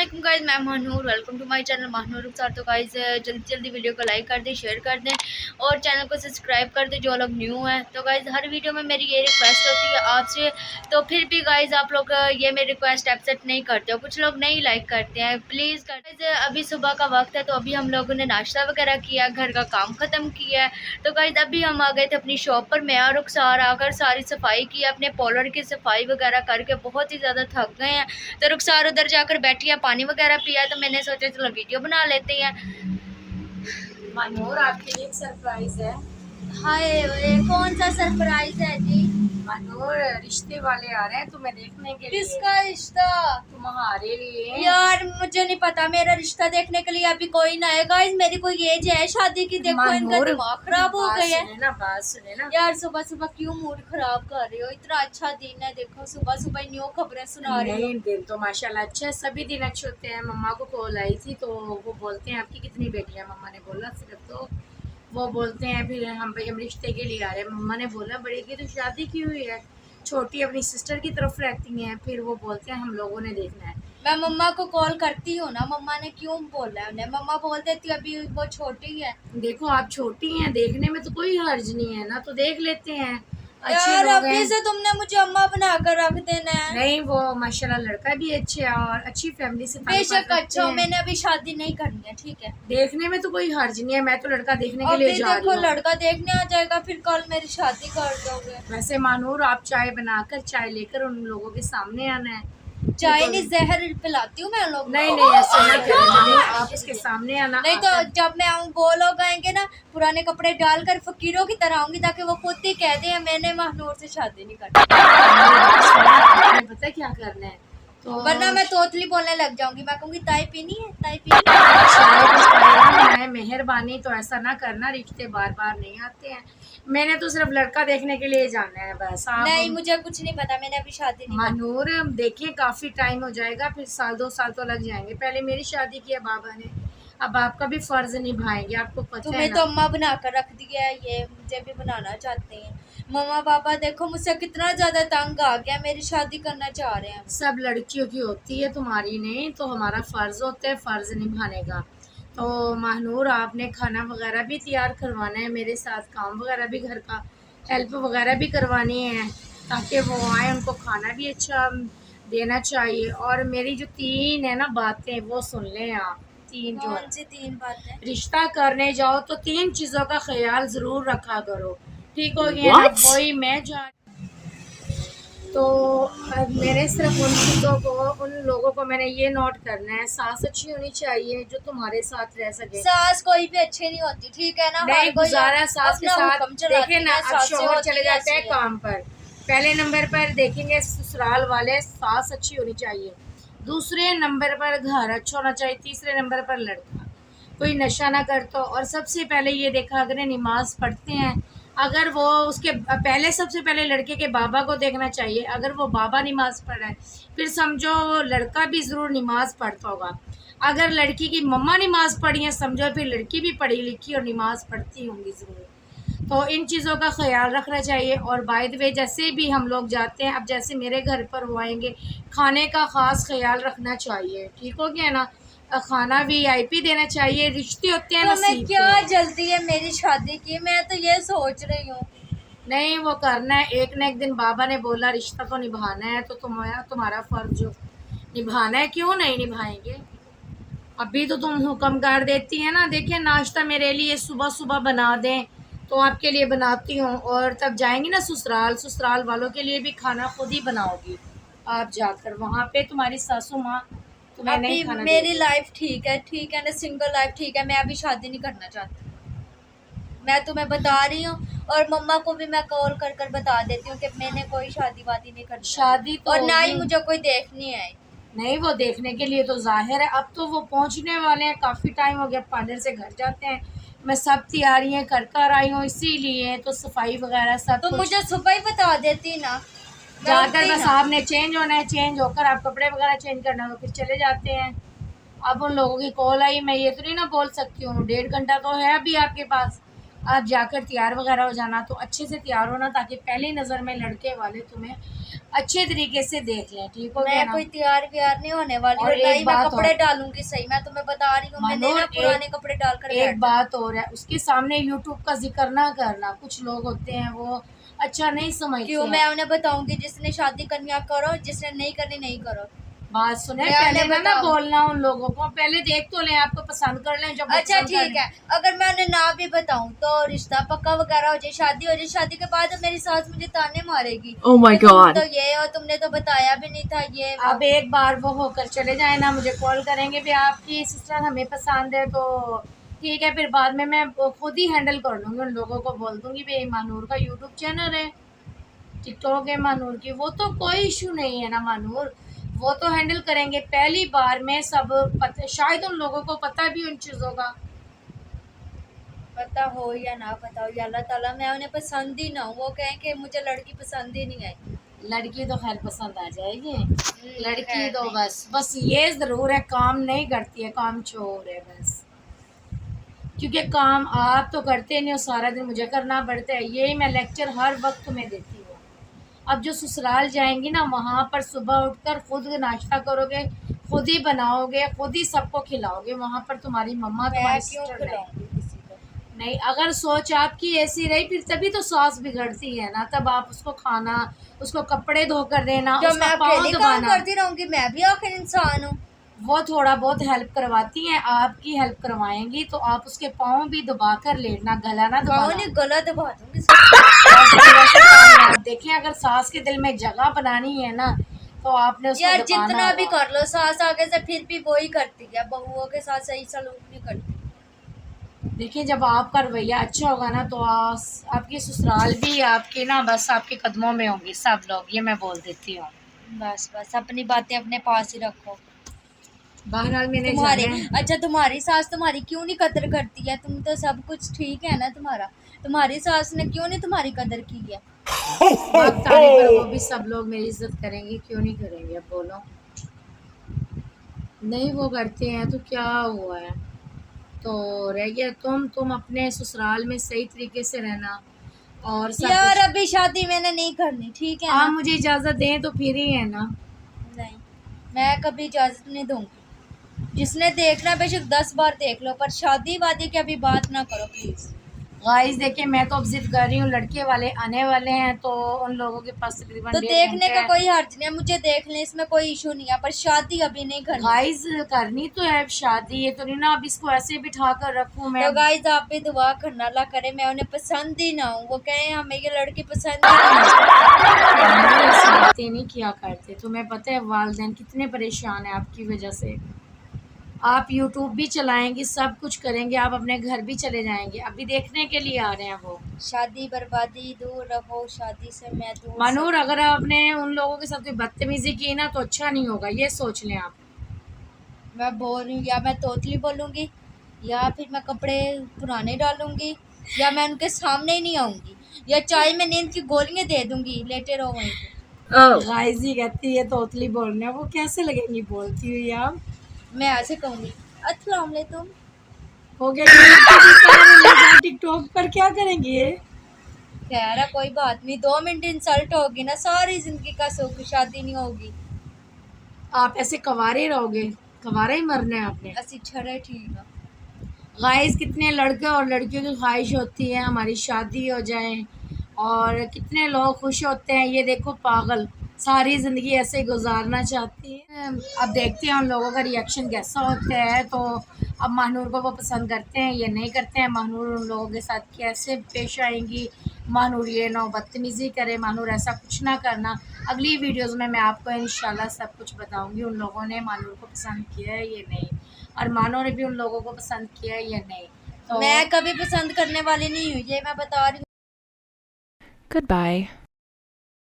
अस्सलाम गाइस, मैं Mahanoor. Welcome to my channel Mahanoor Rukhsar. तो गाइस जल्दी जल्दी वीडियो को लाइक कर दें, शेयर कर दें और चैनल को सब्सक्राइब कर दें जो लोग न्यू हैं। तो गाइस हर वीडियो में मेरी ये रिक्वेस्ट होती है आपसे, तो फिर भी गाइस आप लोग ये मेरी रिक्वेस्ट एक्सेप्ट नहीं करते हो, कुछ लोग नहीं लाइक करते हैं, प्लीज़ गाइस। अभी सुबह का वक्त है तो अभी हम लोगों ने नाश्ता वगैरह किया, घर का काम ख़त्म किया है। तो गाइस अभी हम आ गए थे अपनी शॉप पर। मैं और रुखसार आकर सारी सफाई की, अपने पॉलर की सफाई वगैरह करके बहुत ही ज़्यादा थक गए हैं। तो रुखसार उधर जाकर बैठी है, पानी वगैरह पिया, तो मैंने सोचा चलो वीडियो बना लेते हैं। मनोर, आपके लिए एक सरप्राइज है। हाय, ये कौन सा सरप्राइज है जी? मनोर, रिश्ते वाले आ रहे हैं तुम्हें देखने के लिए। किसका रिश्ता? तुम्हारे लिए। यार मुझे नहीं पता, मेरा रिश्ता देखने के लिए अभी कोई ना है। गाइस मेरी कोई एज है शादी की? देखो इनका दिमाग खराब हो गया है। बात सुने ना यार सुबह सुबह क्यों मूड खराब कर रहे हो? इतना अच्छा दिन है, देखो सुबह सुबह न्यू खबरें सुना रही हो। नहीं, दिन तो माशाल्लाह अच्छा है, सभी दिन अच्छे होते हैं। मम्मा को कॉल आई थी तो वो बोलते हैं आपकी कितनी बेटियां? मम्मा ने बोला सिर्फ, तो वो बोलते हैं फिर हम भाई हम रिश्ते के लिए आ रहे हैं। मम्मा ने बोला बड़ी की तो शादी की हुई है, छोटी अपनी सिस्टर की तरफ रहती हैं। फिर वो बोलते हैं हम लोगों ने देखना है। मैं मम्मा को कॉल करती हूँ ना, मम्मा ने क्यों बोला है उन्हें? मम्मा बोल देती अभी वो छोटी है। देखो आप छोटी हैं, देखने में तो कोई हर्ज नहीं है ना, तो देख लेते हैं। अच्छे यार लोग अभी हैं। से तुमने मुझे अम्मा बनाकर रख देना है। नहीं, वो माशाल्लाह लड़का भी अच्छे है और अच्छी फैमिली से ताल्लुकात बेशक रखते अच्छा हो, हैं। मैंने अभी शादी नहीं करनी है, ठीक है। देखने में तो कोई हर्ज नहीं है, मैं तो लड़का देखने के लिए अभी जा देखो रही हूँ। लड़का देखने आ जाएगा, फिर कल मेरी शादी कर दोगे। वैसे मानूर, आप चाय बनाकर चाय लेकर उन लोगों के सामने आना है। चाय नहीं, जहर पिलाती हूँ मैं लोगों नहीं को। नहीं, ऐसा नहीं करेंगे, आप उसके सामने आना। नहीं तो जब मैं आऊँ वो लोग आएंगे ना, पुराने कपड़े डालकर फकीरों की तरह आऊंगी, ताकि वो खुद ही कह दे मैंने महानूर से शादी नहीं करनी। आपने पता है क्या करना है? तो वरना मैं तोतली बोलने लग जाऊंगी, मैं कहूंगी ताई पीनी है, ताई पीनी है। चाय कुछ खाएगा मैं, मेहरबानी तो ऐसा ना करना, रिश्ते बार बार नहीं आते हैं। मैंने तो सिर्फ लड़का देखने के लिए जाना है बस। आप नहीं मुझे कुछ नहीं पता, मैंने अभी शादी नहीं करनी। मनूर, देखिए काफ़ी टाइम हो जाएगा, फिर साल 2 साल तो लग जाएंगे। पहले मेरी शादी की है बाबा ने, अब आपका भी फ़र्ज़ निभाएंगे, आपको पता है तुम्हें ना। तो अम्मा बनाकर रख दिया है, ये मुझे भी बनाना चाहते हैं। मम्मा पापा देखो मुझसे कितना ज्यादा तंग आ गया, मेरी शादी करना चाह रहे हैं। सब लड़कियों की होती है, तुम्हारी नहीं। तो हमारा फ़र्ज़ होता है फ़र्ज़ निभाने का। तो महानूर, आपने खाना वगैरह भी तैयार करवाना है, मेरे साथ काम वगैरह भी, घर का हेल्प वगैरह भी करवानी है, ताकि वो आए, उनको खाना भी अच्छा देना चाहिए। और मेरी जो 3 है ना बातें, वो सुन लें आप। 3 जो है, कौन सी 3 बातें? रिश्ता करने जाओ तो 3 चीज़ों का ख्याल ज़रूर रखा करो, ठीक हो गया ना? वही मैं जा तो मैंने सिर्फ उन चीज़ों को, उन लोगों को मैंने ये नोट करना है। सास अच्छी होनी चाहिए जो तुम्हारे साथ रह सके। सास कोई भी अच्छी नहीं होती, ठीक है ना? नहीं, हर कोई गुजारा सास के अपना साथ। हुक्म चलाती देखे ना, है, अब सासें शोहर होती चले जाते हैं ऐसी है। काम पर, पहले नंबर पर देखेंगे ससुराल वाले, सास अच्छी होनी चाहिए। दूसरे नंबर पर घर अच्छा होना चाहिए। तीसरे नंबर पर लड़का कोई नशा ना करता। और सबसे पहले ये देखा, अगर नमाज पढ़ते हैं, अगर वो उसके पहले, सबसे पहले लड़के के बाबा को देखना चाहिए। अगर वो बाबा नमाज पढ़ रहा है, फिर समझो लड़का भी ज़रूर नमाज पढ़ता होगा। अगर लड़की की मम्मा नमाज पढ़ी है, समझो फिर लड़की भी पढ़ी लिखी और नमाज पढ़ती होंगी ज़रूर। तो इन चीज़ों का ख्याल रखना चाहिए। और बाय द वे, जैसे भी हम लोग जाते हैं, अब जैसे मेरे घर पर वो आएंगे, खाने का ख़ास ख्याल रखना चाहिए, ठीक हो गया ना? खाना VIP देना चाहिए। रिश्ते होते हैं तो मैं नसीब क्या के। जल्दी है मेरी शादी की? मैं तो ये सोच रही हूँ। नहीं, वो करना है, एक न एक दिन बाबा ने बोला रिश्ता तो निभाना है, तो तुम्हारा फ़र्ज जो निभाना है, क्यों नहीं निभाएंगे? अभी तो तुम हुक्म कर देती है ना। देखिए, नाश्ता मेरे लिए सुबह सुबह बना दें तो आपके लिए बनाती हूँ, और तब जाएंगी ना ससुराल, ससुराल वालों के लिए भी खाना खुद ही बनाओगी आप जाकर वहाँ पे। तुम्हारी सासू माँ तुम्हें नहीं अभी खाना मेरी देगी। लाइफ ठीक है, ठीक है ना? सिंगल लाइफ ठीक है, मैं अभी शादी नहीं करना चाहती। मैं तुम्हें बता रही हूँ, और मम्मा को भी मैं कॉल कर कर बता देती हूँ कि मैंने कोई शादी वादी नहीं करनी, शादी तो और ना ही होगी। मुझे कोई देखनी है। नहीं, वो देखने के लिए तो जाहिर है, अब तो वो पहुंचने वाले हैं, काफ़ी टाइम हो गया, पार्लर से घर जाते हैं। मैं सब तैयारियां कर कर आई हूँ, इसीलिए तो सफाई वगैरह सब तो कुछ। मुझे सुबह ही बता देती ना, मैं जाकर उठती बस ना। आपने चेंज होना है, चेंज होकर आप कपड़े वगैरह चेंज करना हो, फिर चले जाते हैं। अब उन लोगों की कॉल आई, मैं ये तो नहीं ना बोल सकती हूँ, 1.5 घंटा तो है अभी आपके पास। आप जाकर तैयार वगैरह हो जाना, तो अच्छे से तैयार होना, ताकि पहली नज़र में लड़के वाले तुम्हें अच्छे तरीके से देख लें, ठीक हो गया मैं ना। कोई तैयार व्यार नहीं होने वाली और और ना एक ही मैं बात कपड़े और, डालूंगी, सही मैं तुम्हें बता रही हूँ, मैंने मानूर ना पुराने कपड़े डालकर बैठ एक बात और है, उसके सामने यूट्यूब का जिक्र ना करना। कुछ लोग होते हैं वो अच्छा नहीं समझते क्यों, मैं हैं। उन्हें बताऊंगी जिसने शादी करनी है करो, जिसने नहीं करनी नहीं करो। बात सुने, मैं पहले उन्हें ना बताऊं, बोलना उन लोगों को, पहले देख तो लें, आपको पसंद कर लें, जब वो अच्छा पसंद कर ठीक लें। है, अगर मैं उन्हें ना भी बताऊं तो रिश्ता पक्का वगैरह हो जाए, शादी हो जाए, शादी के बाद मेरी सास मुझे ताने मारेगी, Oh my कि तुम God. तो ये और तुमने तो बताया भी नहीं था ये वो। अब एक बार वो होकर चले जाए ना, मुझे कॉल करेंगे भी आपकी सिस्टर हमें पसंद है, तो ठीक है, फिर बाद में मैं वो खुद ही हैंडल कर लूँगी, उन लोगों को बोल दूँगी भाई मानूर का यूट्यूब चैनल है, टिकटॉक है मानूर की, वो तो कोई इशू नहीं है ना मानूर, वो तो हैंडल करेंगे। पहली बार में सब पता, शायद उन लोगों को पता भी उन चीज़ों का। पता हो या ना पता हो, या अल्लाह ताला, मैं उन्हें पसंद ही ना हूँ, वो कहें कि मुझे लड़की पसंद ही नहीं आई। लड़की तो खैर पसंद आ जाएगी, लड़की खैर तो नहीं। बस ये ज़रूर है, काम नहीं करती है, काम चोर है बस। क्योंकि काम आप तो करते नहीं हो, सारा दिन मुझे करना पड़ता है, यही मैं लेक्चर हर वक्त तुम्हें देती हूँ। अब जो ससुराल जाएंगी ना, वहाँ पर सुबह उठकर खुद नाश्ता करोगे, खुद ही बनाओगे, खुद ही सबको खिलाओगे, वहाँ पर तुम्हारी मम्मा मैं तुम्हारी क्यों सिस्टर नहीं। खिलाऊंगी किसी को? नहीं, अगर सोच आपकी ऐसी रही फिर तभी तो सास बिगड़ती है ना, तब आप उसको खाना, उसको कपड़े धोकर देना, जब उसका मैं पाँव अकेली काम दबाना, करती रहूंगी, मैं भी आखिर इंसान हूँ। वो थोड़ा बहुत हेल्प करवाती हैं, आपकी हेल्प करवाएंगी तो आप उसके पाँव भी दबा कर लेना, गला ना पाँव दबाना। नहीं, गला दबा दूंगी। और फिर वैसे कामयाब देखें, अगर सास के दिल में जगह बनानी है ना, तो आपने उसको यार दबाना जितना भी होगा। कर लो, सास आगे से फिर भी वही करती है, बहुओं के साथ सही सलूक नहीं करती। देखिए, जब आपका रवैया अच्छा होगा ना, तो आपकी ससुराल भी आपके ना बस आपके कदमों में होंगे सब लोग, ये मैं बोल देती हूँ। बस बस अपनी बातें अपने पास ही रखो। बहरहाल मैंने तुम्हारे, जाना है। अच्छा तुम्हारी सास तुम्हारी क्यों नहीं कदर करती है? तुम तो सब कुछ ठीक है ना तुम्हारा, तुम्हारी सास ने क्यों नहीं तुम्हारी कदर की है? वक्त आने पर वो भी सब लोग मेरी इज्जत करेंगे, क्यों नहीं करेंगे, अब बोलो। नहीं वो करते हैं तो क्या हुआ है, तो रह गया। तुम अपने ससुराल में सही तरीके से रहना और सब यार कुछ। अभी शादी मैंने नहीं करनी, ठीक है आप ना? मुझे इजाज़त दें तो फिर ही है ना। नहीं, मैं कभी इजाजत नहीं दूंगी। जिसने देखना बेशक 10 बार देख लो, पर शादी वादी की अभी बात ना करो प्लीज। गाइस देखिए, मैं तो अब जिद कर रही हूँ, लड़के वाले आने वाले हैं, तो उन लोगों के पास तकरीबन तो 1.5 देखने घंटे का है। कोई हर्ज नहीं है, मुझे देख लें, इसमें कोई इशू नहीं है, पर शादी अभी नहीं करनी। गाइस करनी तो है अब शादी, ये तो नहीं ना अब इसको ऐसे बिठा कर रखूँ मैं। तो गाइस आप भी दुआ करना, अल्लाह करे मैं उन्हें पसंद ही ना हूँ, वो कहें हमें ये लड़की पसंद ही नहीं है। हम ऐसी बातें नहीं किया करते, तुम्हें पता है वालिदैन कितने परेशान हैं आपकी वजह से। आप यूट्यूब भी चलाएंगी, सब कुछ करेंगे, आप अपने घर भी चले जाएंगे, अभी देखने के लिए आ रहे हैं वो। शादी बर्बादी, दूर रहो शादी से, मैं दूर से। मनूर, अगर आपने उन लोगों के साथ कोई बदतमीजी की ना तो अच्छा नहीं होगा, ये सोच लें आप। मैं बोल रही हूँ, या मैं तोतली बोलूँगी, या फिर मैं कपड़े पुराने डालूंगी, या मैं उनके सामने ही नहीं आऊँगी, या चाय में नींद की गोलियां दे दूंगी, लेटे रहो वहीं पे। Oh. गाइस ही कहती है तोतली बोलने, वो कैसे लगेंगी बोलती हुई आप। मैं ऐसे कहूँगी, अस्सलाम वालेकुम। हो गया टिकटॉक पर क्या करेंगी ये। कह रहा कोई बात नहीं, 2 मिनट इंसल्ट होगी ना, सारी जिंदगी का सुख, शादी नहीं होगी। आप ऐसे कवारे रहोगे, कवारा ही मरना है आपने। असी छड़े ठीक है। गाइस कितने लड़के और लड़कियों की ख्वाहिश होती है हमारी शादी हो जाए, और कितने लोग खुश होते हैं, ये देखो पागल सारी ज़िंदगी ऐसे ही गुजारना चाहती है। अब देखते हैं उन लोगों का रिएक्शन कैसा होता है, तो अब महानूर को वो पसंद करते हैं या नहीं करते हैं, महानूर उन लोगों के साथ कैसे पेश आएंगी, महानूर ये ना बदतमीज़ी करे, महानूर ऐसा कुछ ना करना। अगली वीडियोस में मैं आपको इंशाल्लाह सब कुछ बताऊंगी, उन लोगों ने महानूर को पसंद किया है या नहीं, और मानो ने भी उन लोगों को पसंद किया है या नहीं। तो मैं कभी पसंद करने वाली नहीं हूँ, ये मैं बता रही हूँ। Goodbye.